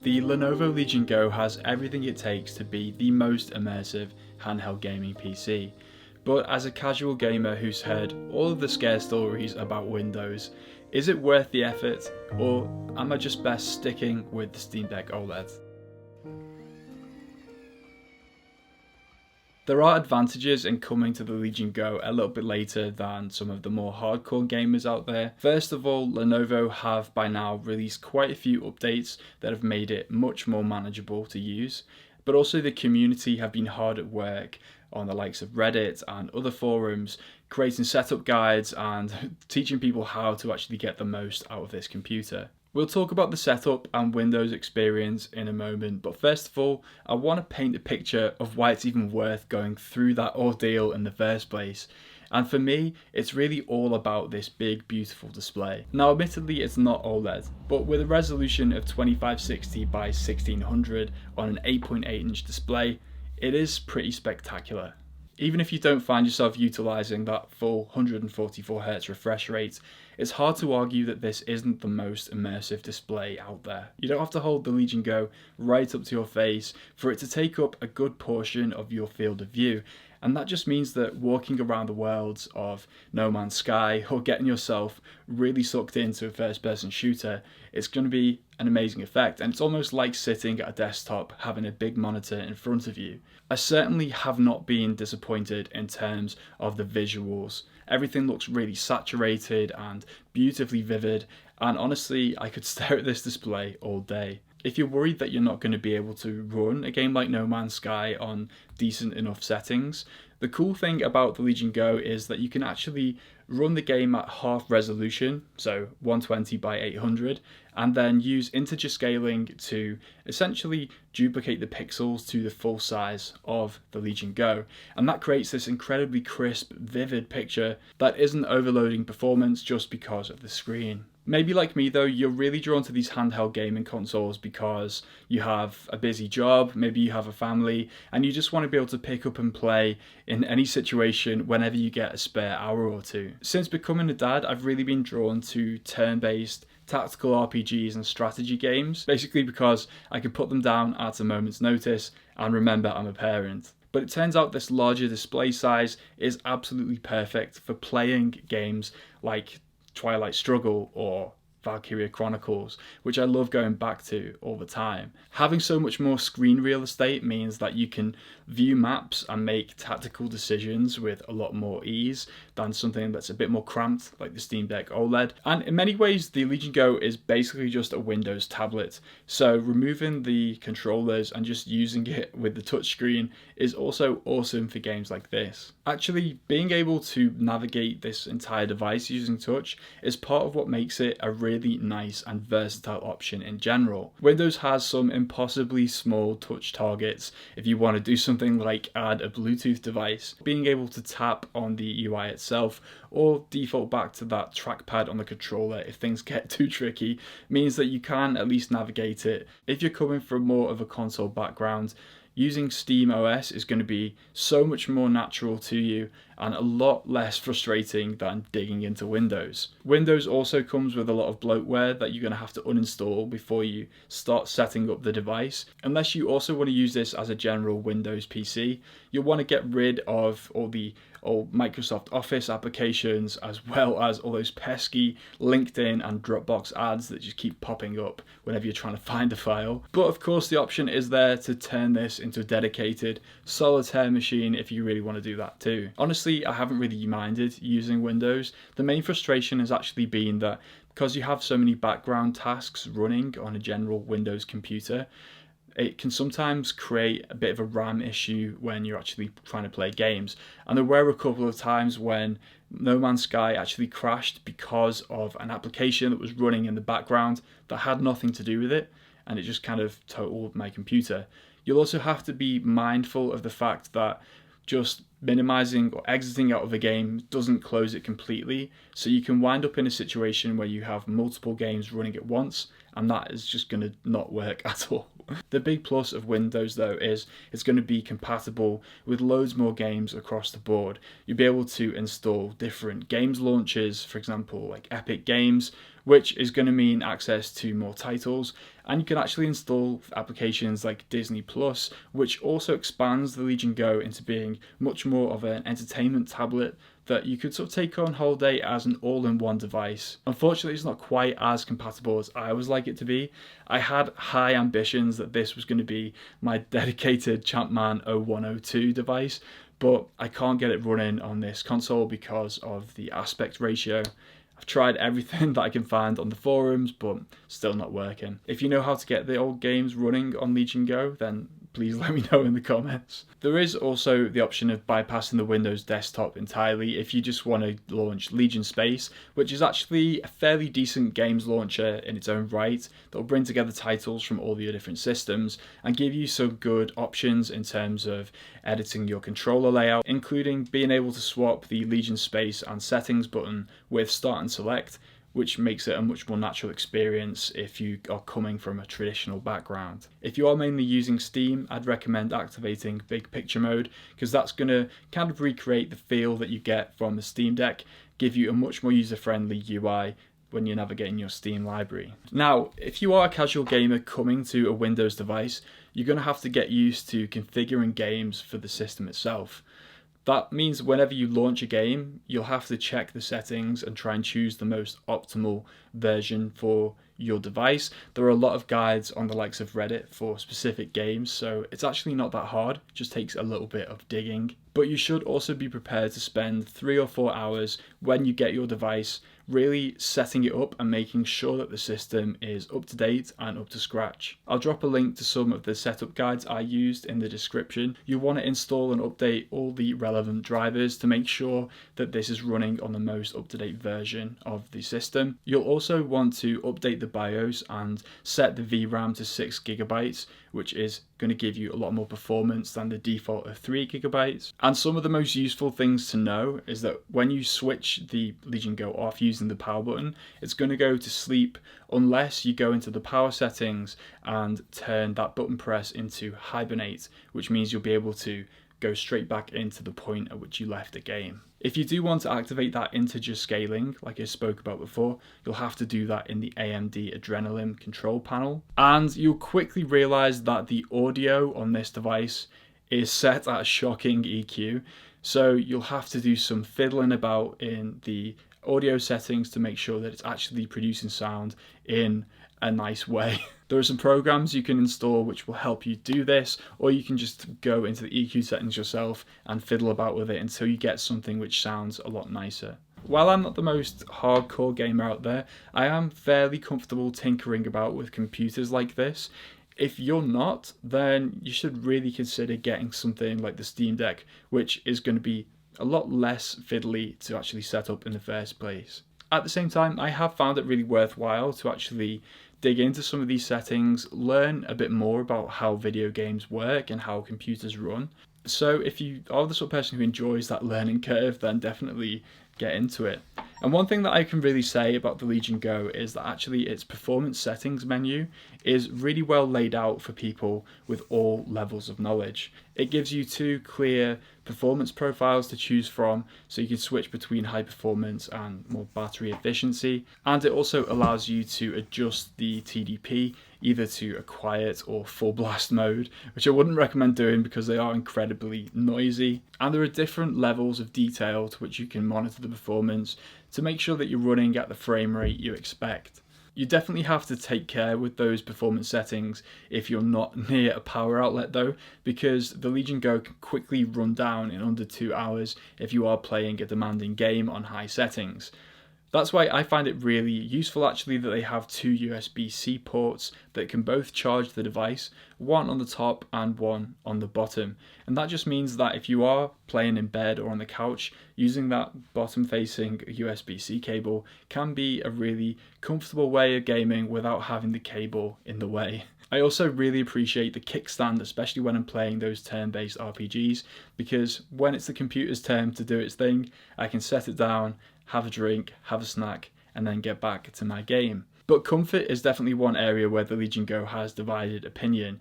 The Lenovo Legion Go has everything it takes to be the most immersive handheld gaming PC. But as a casual gamer who's heard all of the scare stories about Windows, is it worth the effort, or am I just best sticking with the Steam Deck OLED? There are advantages in coming to the Legion Go a little bit later than some of the more hardcore gamers out there. First of all, Lenovo have by now released quite a few updates that have made it much more manageable to use, but also the community have been hard at work on the likes of Reddit and other forums, creating setup guides and teaching people how to actually get the most out of this computer. We'll talk about the setup and Windows experience in a moment, but first of all, I want to paint a picture of why it's even worth going through that ordeal in the first place. And for me, it's really all about this big, beautiful display. Now, admittedly, it's not OLED, but with a resolution of 2560 by 1600 on an 8.8-inch display, it is pretty spectacular. Even if you don't find yourself utilising that full 144Hz refresh rate, it's hard to argue that this isn't the most immersive display out there. You don't have to hold the Legion Go right up to your face for it to take up a good portion of your field of view, and that just means that walking around the worlds of No Man's Sky or getting yourself really sucked into a first-person shooter, it's going to be an amazing effect, and it's almost like sitting at a desktop having a big monitor in front of you. I certainly have not been disappointed in terms of the visuals. Everything looks really saturated and beautifully vivid, and honestly, I could stare at this display all day. If you're worried that you're not going to be able to run a game like No Man's Sky on decent enough settings, the cool thing about the Legion Go is that you can actually run the game at half resolution, so 120 by 800, and then use integer scaling to essentially duplicate the pixels to the full size of the Legion Go. And that creates this incredibly crisp, vivid picture that isn't overloading performance just because of the screen. Maybe like me though, you're really drawn to these handheld gaming consoles because you have a busy job, maybe you have a family, and you just want to be able to pick up and play in any situation whenever you get a spare hour or two. Since becoming a dad, I've really been drawn to turn-based tactical RPGs and strategy games, basically because I can put them down at a moment's notice and remember I'm a parent. But it turns out this larger display size is absolutely perfect for playing games like Twilight Struggle or Valkyria Chronicles, which I love going back to all the time. Having so much more screen real estate means that you can view maps and make tactical decisions with a lot more ease than something that's a bit more cramped like the Steam Deck OLED. And in many ways, the Legion Go is basically just a Windows tablet. So removing the controllers and just using it with the touchscreen is also awesome for games like this. Actually, being able to navigate this entire device using touch is part of what makes it a really nice and versatile option in general. Windows has some impossibly small touch targets if you want to do something like add a Bluetooth device. Being able to tap on the UI itself or default back to that trackpad on the controller if things get too tricky means that you can at least navigate it. If you're coming from more of a console background, using Steam OS is going to be so much more natural to you and a lot less frustrating than digging into Windows. Windows also comes with a lot of bloatware that you're going to have to uninstall before you start setting up the device. Unless you also want to use this as a general Windows PC, you'll want to get rid of all the old Microsoft Office applications as well as all those pesky LinkedIn and Dropbox ads that just keep popping up whenever you're trying to find a file. But of course the option is there to turn this into a dedicated solitaire machine if you really want to do that too. Honestly, I haven't really minded using Windows. The main frustration has actually been that because you have so many background tasks running on a general Windows computer, it can sometimes create a bit of a RAM issue when you're actually trying to play games. And there were a couple of times when No Man's Sky actually crashed because of an application that was running in the background that had nothing to do with it, and it just kind of totaled my computer. You'll also have to be mindful of the fact that just minimizing or exiting out of a game doesn't close it completely, so you can wind up in a situation where you have multiple games running at once, and that is just going to not work at all. The big plus of Windows though is it's going to be compatible with loads more games across the board. You'll be able to install different games launchers, for example like Epic Games, which is going to mean access to more titles, And you can actually install applications like Disney Plus, which also expands the Legion Go into being much more of an entertainment tablet that you could sort of take on holiday as an all-in-one device. Unfortunately, it's not quite as compatible as I would like it to be. I had high ambitions that this was going to be my dedicated Champman 0102 device, but I can't get it running on this console because of the aspect ratio. I've tried everything that I can find on the forums, but still not working. If you know how to get the old games running on Legion Go, then please let me know in the comments. There is also the option of bypassing the Windows desktop entirely if you just want to launch Legion Space, which is actually a fairly decent games launcher in its own right that will bring together titles from all your different systems and give you some good options in terms of editing your controller layout, including being able to swap the Legion Space and settings button with Start and Select, which makes it a much more natural experience if you are coming from a traditional background. If you are mainly using Steam, I'd recommend activating Big Picture Mode, because that's going to kind of recreate the feel that you get from the Steam Deck, give you a much more user-friendly UI when you're navigating your Steam library. Now, if you are a casual gamer coming to a Windows device, you're going to have to get used to configuring games for the system itself. That means whenever you launch a game, you'll have to check the settings and try and choose the most optimal version for your device. There are a lot of guides on the likes of Reddit for specific games, so it's actually not that hard, it just takes a little bit of digging. But you should also be prepared to spend 3 or 4 hours when you get your device really setting it up and making sure that the system is up to date and up to scratch. I'll drop a link to some of the setup guides I used in the description. You'll want to install and update all the relevant drivers to make sure that this is running on the most up-to-date version of the system. You'll also want to update the BIOS and set the VRAM to 6 GB, which is going to give you a lot more performance than the default of 3 GB. And some of the most useful things to know is that when you switch the Legion Go off using the power button, it's going to go to sleep unless you go into the power settings and turn that button press into hibernate, which means you'll be able to go straight back into the point at which you left the game. If you do want to activate that integer scaling, like I spoke about before, you'll have to do that in the AMD Adrenalin control panel. And you'll quickly realize that the audio on this device is set at a shocking EQ. So you'll have to do some fiddling about in the audio settings to make sure that it's actually producing sound in a nice way. There are some programs you can install which will help you do this, or you can just go into the EQ settings yourself and fiddle about with it until you get something which sounds a lot nicer. While I'm not the most hardcore gamer out there, I am fairly comfortable tinkering about with computers like this. If you're not, then you should really consider getting something like the Steam Deck, which is going to be a lot less fiddly to actually set up in the first place. At the same time, I have found it really worthwhile to actually dig into some of these settings, learn a bit more about how video games work and how computers run. So if you are the sort of person who enjoys that learning curve, then definitely get into it. And one thing that I can really say about the Legion Go is that actually its performance settings menu is really well laid out for people with all levels of knowledge. It gives you 2 clear performance profiles to choose from, so you can switch between high performance and more battery efficiency. And it also allows you to adjust the TDP either to a quiet or full blast mode, which I wouldn't recommend doing because they are incredibly noisy. And there are different levels of detail to which you can monitor the performance to make sure that you're running at the frame rate you expect. You definitely have to take care with those performance settings if you're not near a power outlet though, because the Legion Go can quickly run down in under 2 hours if you are playing a demanding game on high settings. That's why I find it really useful actually that they have 2 USB-C ports that can both charge the device, one on the top and one on the bottom. And that just means that if you are playing in bed or on the couch, using that bottom-facing USB-C cable can be a really comfortable way of gaming without having the cable in the way. I also really appreciate the kickstand, especially when I'm playing those turn-based RPGs, because when it's the computer's turn to do its thing, I can set it down, have a drink, have a snack, and then get back to my game. But comfort is definitely one area where the Legion Go has divided opinion,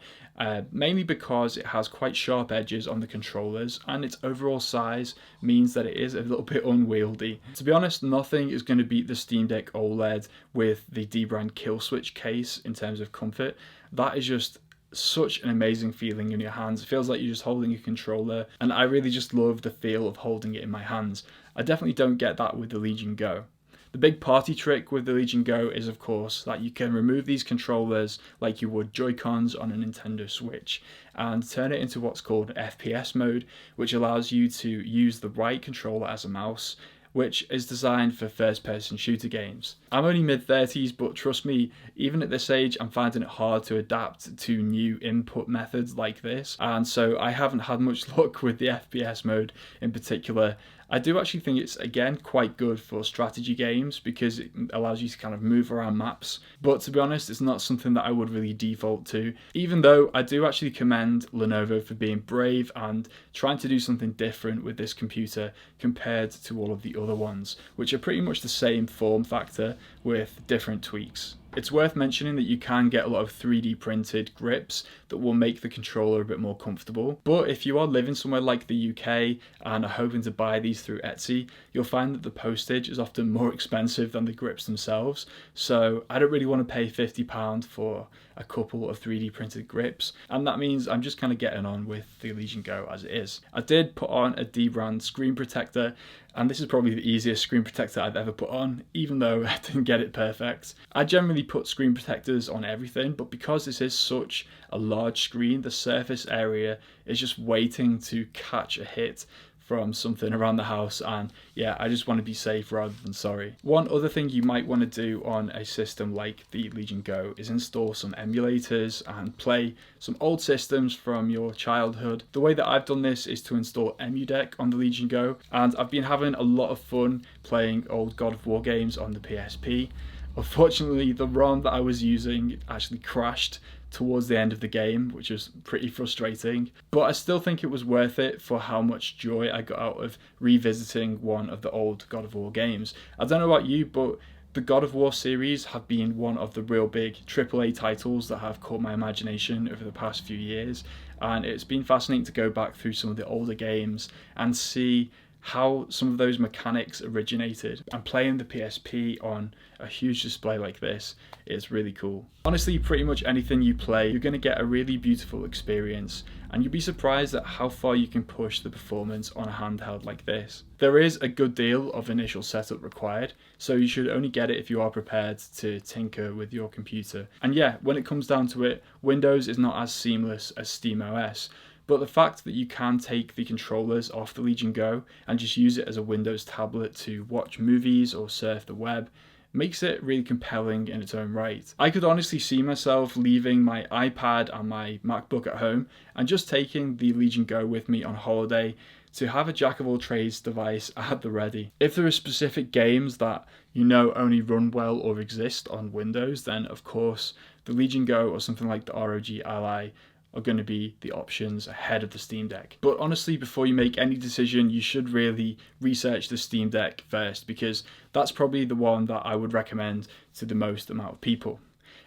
mainly because it has quite sharp edges on the controllers and its overall size means that it is a little bit unwieldy. To be honest, nothing is going to beat the Steam Deck OLED with the Dbrand kill switch case in terms of comfort. That is just such an amazing feeling in your hands. It feels like you're just holding a controller, and I really just love the feel of holding it in my hands. I definitely don't get that with the Legion Go. The big party trick with the Legion Go is, of course, that you can remove these controllers like you would Joy-Cons on a Nintendo Switch and turn it into what's called FPS mode, which allows you to use the right controller as a mouse, which is designed for first-person shooter games. I'm only mid-30s, but trust me, even at this age, I'm finding it hard to adapt to new input methods like this, and so I haven't had much luck with the FPS mode in particular. I do actually think it's, again, quite good for strategy games because it allows you to kind of move around maps, but to be honest, it's not something that I would really default to, even though I do actually commend Lenovo for being brave and trying to do something different with this computer compared to all of the other ones, which are pretty much the same form factor with different tweaks. It's worth mentioning that you can get a lot of 3D printed grips that will make the controller a bit more comfortable. But if you are living somewhere like the UK and are hoping to buy these through Etsy, you'll find that the postage is often more expensive than the grips themselves. So I don't really want to pay £50 for a couple of 3D printed grips, and that means I'm just kind of getting on with the Legion Go as it is. I did put on a Dbrand screen protector, and this is probably the easiest screen protector I've ever put on, even though I didn't get it perfect. I generally put screen protectors on everything, but because this is such a large screen, the surface area is just waiting to catch a hit from something around the house, and yeah, I just want to be safe rather than sorry. One other thing you might want to do on a system like the Legion Go is install some emulators and play some old systems from your childhood. The way that I've done this is to install EmuDeck on the Legion Go, and I've been having a lot of fun playing old God of War games on the PSP. Unfortunately, the ROM that I was using actually crashed towards the end of the game, which was pretty frustrating, but I still think it was worth it for how much joy I got out of revisiting one of the old God of War games. I don't know about you, but the God of War series have been one of the real big AAA titles that have caught my imagination over the past few years, and it's been fascinating to go back through some of the older games and see how some of those mechanics originated, and playing the PSP on a huge display like this is really cool. Honestly, pretty much anything you play, you're going to get a really beautiful experience, and you'll be surprised at how far you can push the performance on a handheld like this. There is a good deal of initial setup required, so you should only get it if you are prepared to tinker with your computer. And yeah, when it comes down to it, Windows is not as seamless as SteamOS, but the fact that you can take the controllers off the Legion Go and just use it as a Windows tablet to watch movies or surf the web makes it really compelling in its own right. I could honestly see myself leaving my iPad and my MacBook at home and just taking the Legion Go with me on holiday to have a jack-of-all-trades device at the ready. If there are specific games that you know only run well or exist on Windows, then of course the Legion Go or something like the ROG Ally are going to be the options ahead of the Steam Deck. But honestly, before you make any decision, you should really research the Steam Deck first, because that's probably the one that I would recommend to the most amount of people.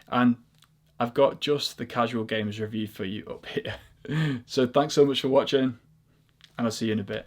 And I've got just the casual gamers review for you up here. So thanks so much for watching, and I'll see you in a bit.